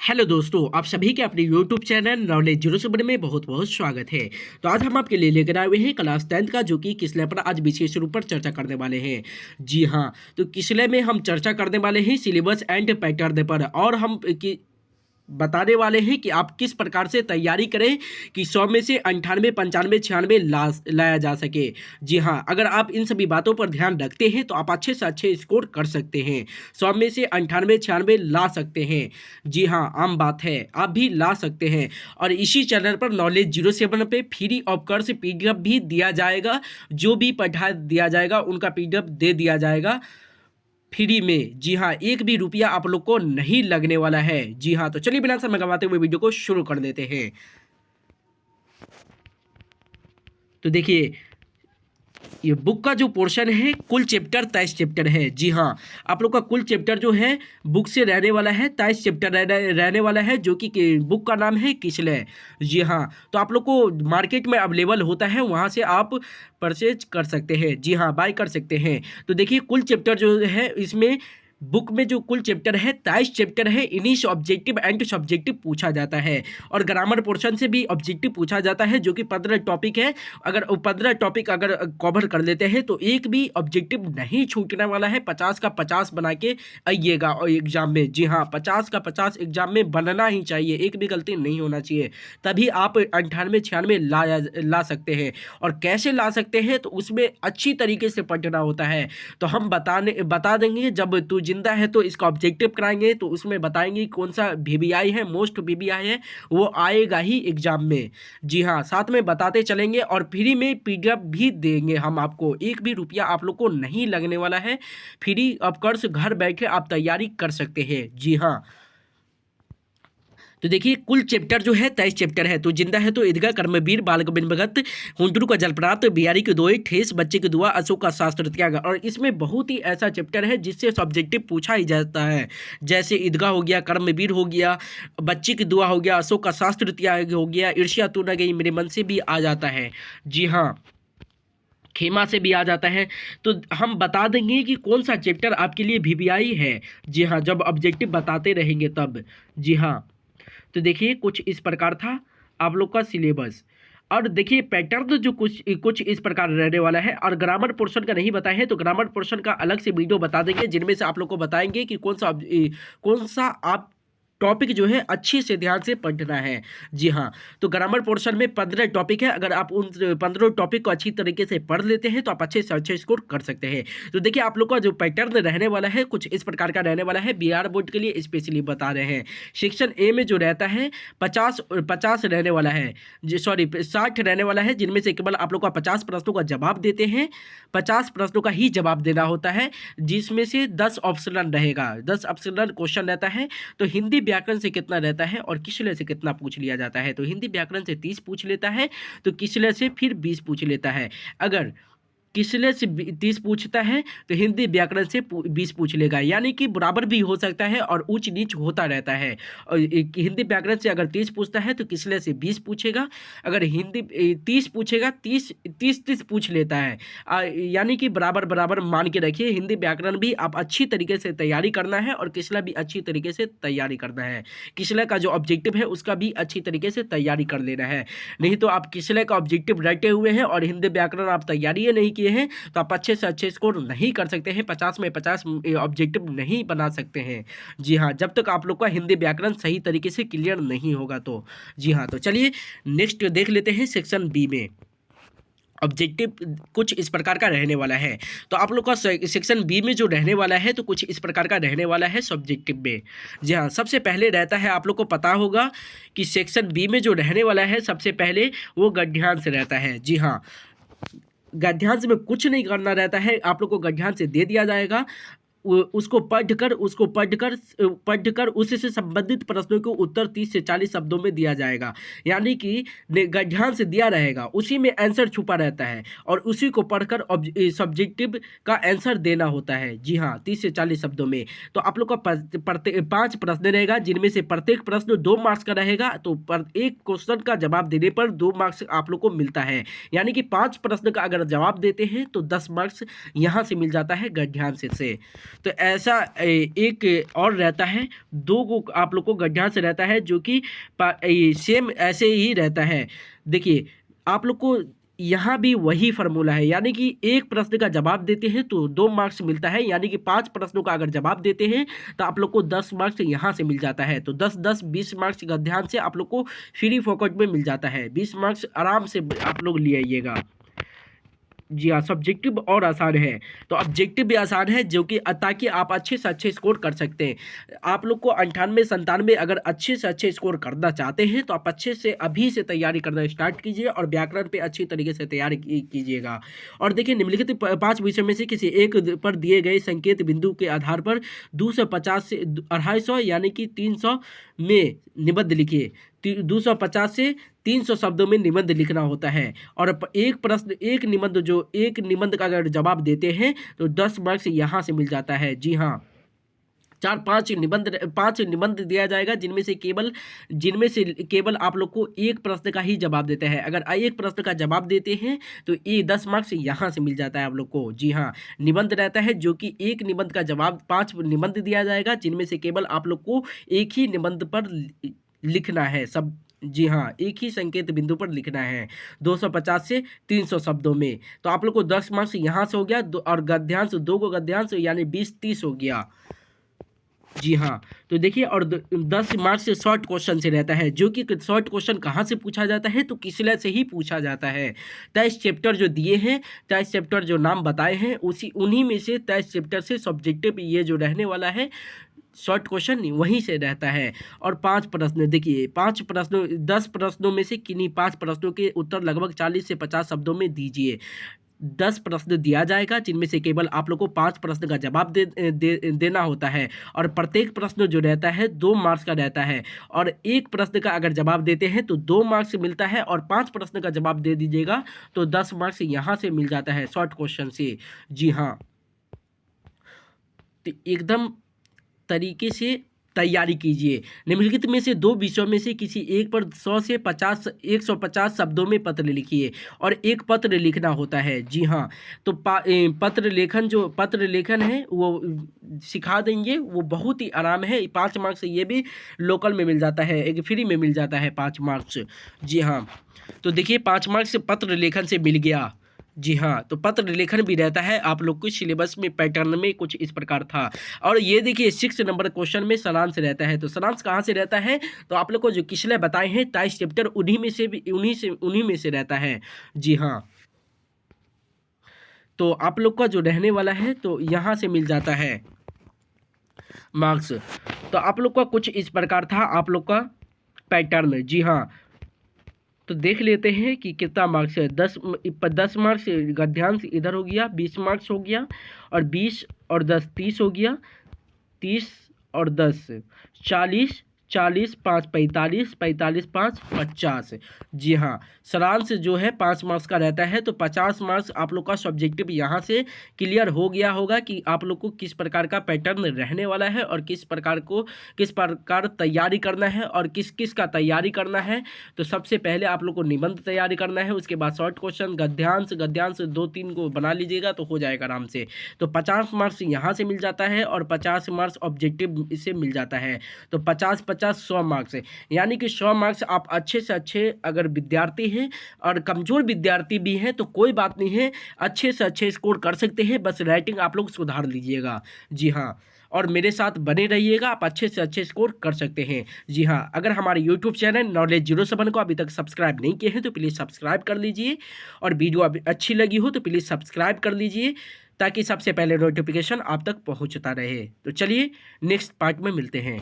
Hello दोस्तों, आप सभी के अपने यूट्यूब चैनल नॉलेज जीरो से बड़े में बहुत बहुत स्वागत है। तो आज हम आपके लिए लेकर आए हुए हैं क्लास 10th का, जो कि किसले पर आज विशेष रूप पर चर्चा करने वाले हैं। जी हाँ, तो किसले में हम चर्चा करने वाले हैं सिलेबस एंड पैटर्न पर, और हम बताने वाले हैं कि आप किस प्रकार से तैयारी करें कि 100 में से 98, 95, 96 लाया जा सके। जी हाँ, अगर आप इन सभी बातों पर ध्यान रखते हैं तो आप अच्छे से अच्छे स्कोर कर सकते हैं, 100 में से 98, 96 ला सकते हैं। जी हाँ, आम बात है, आप भी ला सकते हैं। और इसी चैनल पर नॉलेज 07 पे फ्री ऑफ कोर्स PDF भी दिया जाएगा। जो भी पढ़ा दिया जाएगा उनका PDF दे दिया जाएगा फ्री में। जी हाँ, एक भी रुपया आप लोग को नहीं लगने वाला है। जी हाँ, तो चलिए बिना समय गंवाते हुए वीडियो को शुरू कर देते हैं। तो देखिए, ये बुक का जो पोर्शन है, कुल चैप्टर 23 चैप्टर है। जी हाँ, आप लोग का कुल चैप्टर जो है बुक से रहने वाला है 23 चैप्टर रहने वाला है, जो कि बुक का नाम है किसले। जी हाँ, तो आप लोग को मार्केट में अवेलेबल होता है, वहाँ से आप परचेज कर सकते हैं। जी हाँ, बाय कर सकते हैं। तो देखिए, कुल चैप्टर जो है इसमें बुक में जो कुल चैप्टर है 23 चैप्टर है, इन्हीं से ऑब्जेक्टिव एंड सब्जेक्टिव पूछा जाता है। और ग्रामर पोर्शन से भी ऑब्जेक्टिव पूछा जाता है, जो कि 15 टॉपिक है। अगर 15 टॉपिक अगर कवर कर लेते हैं तो एक भी ऑब्जेक्टिव नहीं छूटने वाला है। 50 का 50 बना के आइएगा और एग्जाम में। जी हाँ, 50 का 50 एग्जाम में बनना ही चाहिए, एक भी गलती नहीं होना चाहिए, तभी आप 98, 96 ला सकते हैं। और कैसे ला सकते हैं, तो उसमें अच्छी तरीके से पढ़ना होता है। तो हम बता देंगे, जब तू जिंदा है तो इसका ऑब्जेक्टिव कराएंगे, तो उसमें बताएंगे कौन सा VBI है, मोस्ट VBI है, वो आएगा ही एग्जाम में। जी हाँ, साथ में बताते चलेंगे और फ्री में PDF भी देंगे हम आपको। एक भी रुपया आप लोग को नहीं लगने वाला है। फ्री ऑफ कोर्स घर बैठे आप तैयारी कर सकते हैं। जी हाँ, तो देखिए, कुल चैप्टर जो है 23 चैप्टर है। तो जिंदा है तो ईदगाह, कर्मवीर, बाल गोविंद भगत, हुंटरू का जल प्राप्त, बिहारी की दोई, ठेस, बच्चे की दुआ, अशोक का शास्त्र त्याग। और इसमें बहुत ही ऐसा चैप्टर है जिससे सब्जेक्टिव पूछा ही जाता है, जैसे ईदगाह हो गया, कर्मवीर हो गया, बच्चे की दुआ हो गया, अशोक का शास्त्र त्याग हो गया, ईर्ष्या तू न गई मेरे मन से भी आ जाता है। जी हाँ, खेमा से भी आ जाता है। तो हम बता देंगे कि कौन सा चैप्टर आपके लिए VBI है। जी हाँ, जब ऑब्जेक्टिव बताते रहेंगे तब। जी हाँ, तो देखिए, कुछ इस प्रकार था आप लोग का सिलेबस। और देखिए, पैटर्न जो कुछ कुछ इस प्रकार रहने वाला है। और ग्रामर पोर्शन का नहीं बताए हैं, तो ग्रामर पोर्शन का अलग से वीडियो बता देंगे, जिनमें से आप लोग को बताएंगे कि कौन सा आप टॉपिक जो है अच्छे से ध्यान से पढ़ना है। जी हाँ, तो ग्रामर पोर्शन में 15 टॉपिक है। अगर आप उन 15 टॉपिक को अच्छी तरीके से पढ़ लेते हैं तो आप अच्छे से अच्छे स्कोर कर सकते हैं। तो देखिए, आप लोग का जो पैटर्न रहने वाला है कुछ इस प्रकार का रहने वाला है। बिहार बोर्ड के लिए स्पेशली बता रहे हैं। सेक्शन ए में जो रहता है 50 रहने वाला है, जी सॉरी 60 रहने वाला है, जिनमें से केवल आप लोग का 50 प्रश्नों का जवाब देते हैं। 50 प्रश्नों का ही जवाब देना होता है, जिसमें से 10 ऑप्शनल रहेगा, 10 ऑप्शनल क्वेश्चन रहता है। तो हिंदी व्याकरण से कितना रहता है और किसले से कितना पूछ लिया जाता है, तो हिंदी व्याकरण से 30 पूछ लेता है, तो किसले से फिर 20 पूछ लेता है। अगर किसले से 30 पूछता है तो हिंदी व्याकरण से 20 पूछ लेगा, यानी कि बराबर भी हो सकता है और ऊंच नीच होता रहता है। और हिंदी व्याकरण से अगर 30 पूछता है तो किसले से 20 पूछेगा। अगर हिंदी 30 पूछेगा, 30 पूछ लेता है। यानी कि बराबर बराबर मान के रखिए। हिंदी व्याकरण भी आप अच्छी तरीके से तैयारी करना है और किसला भी अच्छी तरीके से तैयारी करना है। किसला का जो ऑब्जेक्टिव है उसका भी अच्छी तरीके से तैयारी कर लेना है। नहीं तो आप किसले का ऑब्जेक्टिव रटे हुए हैं और हिंदी व्याकरण आप तैयारी नहीं किए हैं, तो आप अच्छे से अच्छे स्कोर नहीं कर सकते हैं। 50 में 50 ऑब्जेक्टिव नहीं बना सकते हैं। जी हाँ, जब तक आप लोग का हिंदी व्याकरण सही तरीके से क्लियर नहीं होगा तो। जी हाँ, तो चलिए नेक्स्ट देख लेते हैं। सेक्शन बी में ऑब्जेक्टिव कुछ इस प्रकार का रहने वाला है। तो आप लोग का सेक्शन बी में जो रहने वाला है तो कुछ इस प्रकार का रहने वाला है सब्जेक्टिव में। जी हाँ, सबसे पहले रहता है, आप लोग को पता होगा कि सेक्शन बी में जो रहने वाला है सबसे पहले वो गद्यांश रहता है। जी हाँ, गद्यांश में कुछ नहीं करना रहता है, आप लोग को गद्यांश से दे दिया जाएगा। उसको पढ़कर उससे संबंधित प्रश्नों को उत्तर 30 से 40 शब्दों में दिया जाएगा। यानी कि गद्यांश दिया रहेगा, उसी में आंसर छुपा रहता है और उसी को पढ़कर सब्जेक्टिव का आंसर देना होता है। जी हाँ, 30 से 40 शब्दों में। तो आप लोग का 5 प्रश्न रहेगा, जिनमें से प्रत्येक प्रश्न 2 मार्क्स का रहेगा। तो एक क्वेश्चन का जवाब देने पर 2 मार्क्स आप लोग को मिलता है। यानी कि 5 प्रश्न का अगर जवाब देते हैं तो 10 मार्क्स यहाँ से मिल जाता है गद्यांश से। तो ऐसा एक और रहता है, 2 को आप लोग को गद्यांश रहता है जो कि सेम ऐसे ही रहता है। देखिए आप लोग को यहाँ भी वही फार्मूला है, यानी कि एक प्रश्न का जवाब देते हैं तो 2 मार्क्स मिलता है, यानी कि 5 प्रश्नों का अगर जवाब देते हैं तो आप लोग को 10 मार्क्स यहाँ से मिल जाता है। तो 10-10 20 मार्क्स का ध्यान से आप लोग को फ्री फोकट में मिल जाता है। 20 मार्क्स आराम से आप लोग ले आइएगा। जी हाँ, सब्जेक्टिव और आसान है, तो ऑब्जेक्टिव भी आसान है, जो कि ताकि आप अच्छे से अच्छे स्कोर कर सकते हैं। आप लोग को 98-97 अगर अच्छे से अच्छे स्कोर करना चाहते हैं तो आप अच्छे से अभी से तैयारी करना स्टार्ट कीजिए और व्याकरण पे अच्छी तरीके से तैयारी कीजिएगा। और देखिए निम्नलिखित 5 विषयों में से किसी एक पर दिए गए संकेत बिंदु के आधार पर 250 से 250 यानी कि 300 में निबंध लिखिए। 250 से 300 शब्दों में निबंध लिखना होता है। और एक निबंध का अगर जवाब देते हैं तो 10 मार्क्स यहाँ से मिल जाता है। जी हाँ, 5 निबंध दिया जाएगा, जिनमें से केवल आप लोग को एक प्रश्न का ही जवाब देता है। अगर एक प्रश्न का जवाब देते हैं तो ये 10 मार्क्स यहाँ से मिल जाता है आप लोग को। जी हाँ, निबंध रहता है जो कि एक निबंध का जवाब 5 निबंध दिया जाएगा, जिनमें से केवल आप लोग को एक ही निबंध पर लिखना है सब। जी हाँ, एक ही संकेत बिंदु पर लिखना है 250 से 300 शब्दों में। तो आप लोग को 10 मार्क्स यहाँ से हो गया, और गद्यांश 2 को गद्यांश यानी 20-30 हो गया। जी हाँ, तो देखिए, और 10 मार्क्स से शॉर्ट क्वेश्चन से रहता है, जो कि शॉर्ट क्वेश्चन कहाँ से पूछा जाता है तो किसले से ही पूछा जाता है। 23 चैप्टर जो दिए हैं, 23 चैप्टर जो नाम बताए हैं, उन्हीं में से 23 चैप्टर से सब्जेक्टिव ये जो रहने वाला है शॉर्ट क्वेश्चन वहीं से रहता है। और 5 प्रश्न, देखिए 10 प्रश्नों में से किन्हीं 5 प्रश्नों के उत्तर लगभग 40 से 50 शब्दों में दीजिए। 10 प्रश्न दिया जाएगा, जिनमें से केवल आप लोग को 5 प्रश्न का जवाब देना होता है। और प्रत्येक प्रश्न जो रहता है 2 मार्क्स का रहता है, और एक प्रश्न का अगर जवाब देते हैं तो 2 मार्क्स मिलता है, और 5 प्रश्न का जवाब दे दीजिएगा तो 10 मार्क्स यहाँ से मिल जाता है शॉर्ट क्वेश्चन से। जी हाँ, तो एकदम तरीके से तैयारी कीजिए। निम्नलिखित में से 2 विषयों में से किसी एक पर 100 से 150 शब्दों में पत्र लिखिए, और एक पत्र लिखना होता है। जी हाँ, तो पत्र लेखन है वो सिखा देंगे, वो बहुत ही आराम है। 5 मार्क्स ये भी लोकल में मिल जाता है, एक फ्री में मिल जाता है 5 मार्क्स। जी हाँ, तो देखिए 5 मार्क्स पत्र लेखन से मिल गया। जी हाँ, तो पत्र लेखन भी रहता है आप लोग को सिलेबस में, पैटर्न में कुछ इस प्रकार था। और ये देखिए 6 नंबर क्वेश्चन में सारांश रहता है। तो सारांश कहाँ से रहता है, तो आप लोग को जो पिछले बताए हैं 23 चैप्टर उन्हीं में से रहता है। जी हाँ, तो आप लोग का जो रहने वाला है तो यहाँ से मिल जाता है मार्क्स। तो आप लोग का कुछ इस प्रकार था आप लोग का पैटर्न। जी हाँ, तो देख लेते हैं कि कितना मार्क्स है। 10 मार्क्स गद्यांश इधर हो गया, 20 मार्क्स हो गया, और 20 और 10 30 हो गया, 30 और 10 40, 40 5 45, 45 5 50। जी हाँ, सारांश जो है 5 मार्क्स का रहता है। तो 50 मार्क्स आप लोग का सब्जेक्टिव यहाँ से क्लियर हो गया होगा कि आप लोग को किस प्रकार का पैटर्न रहने वाला है, और किस प्रकार तैयारी करना है, और किस का तैयारी करना है। तो सबसे पहले आप लोग को निबंध तैयारी करना है, उसके बाद शॉर्ट क्वेश्चन, गद्यांश 2-3 को बना लीजिएगा तो हो जाएगा आराम से। तो 50 मार्क्स यहाँ से मिल जाता है, और 50 मार्क्स ऑब्जेक्टिव इससे मिल जाता है। तो 50-50 100 मार्क्स है, यानी कि 100 मार्क्स आप अच्छे से अच्छे अगर विद्यार्थी हैं और कमज़ोर विद्यार्थी भी हैं तो कोई बात नहीं है, अच्छे से अच्छे स्कोर कर सकते हैं, बस राइटिंग आप लोग सुधार लीजिएगा। जी हाँ, और मेरे साथ बने रहिएगा, आप अच्छे से अच्छे स्कोर कर सकते हैं। जी हाँ, अगर हमारे यूट्यूब चैनल नॉलेज 07 को अभी तक सब्सक्राइब नहीं किए हैं तो प्लीज़ सब्सक्राइब कर लीजिए, और वीडियो अभी अच्छी लगी हो तो प्लीज़ सब्सक्राइब कर लीजिए, ताकि सबसे पहले नोटिफिकेशन आप तक पहुँचता रहे। तो चलिए नेक्स्ट पार्ट में मिलते हैं।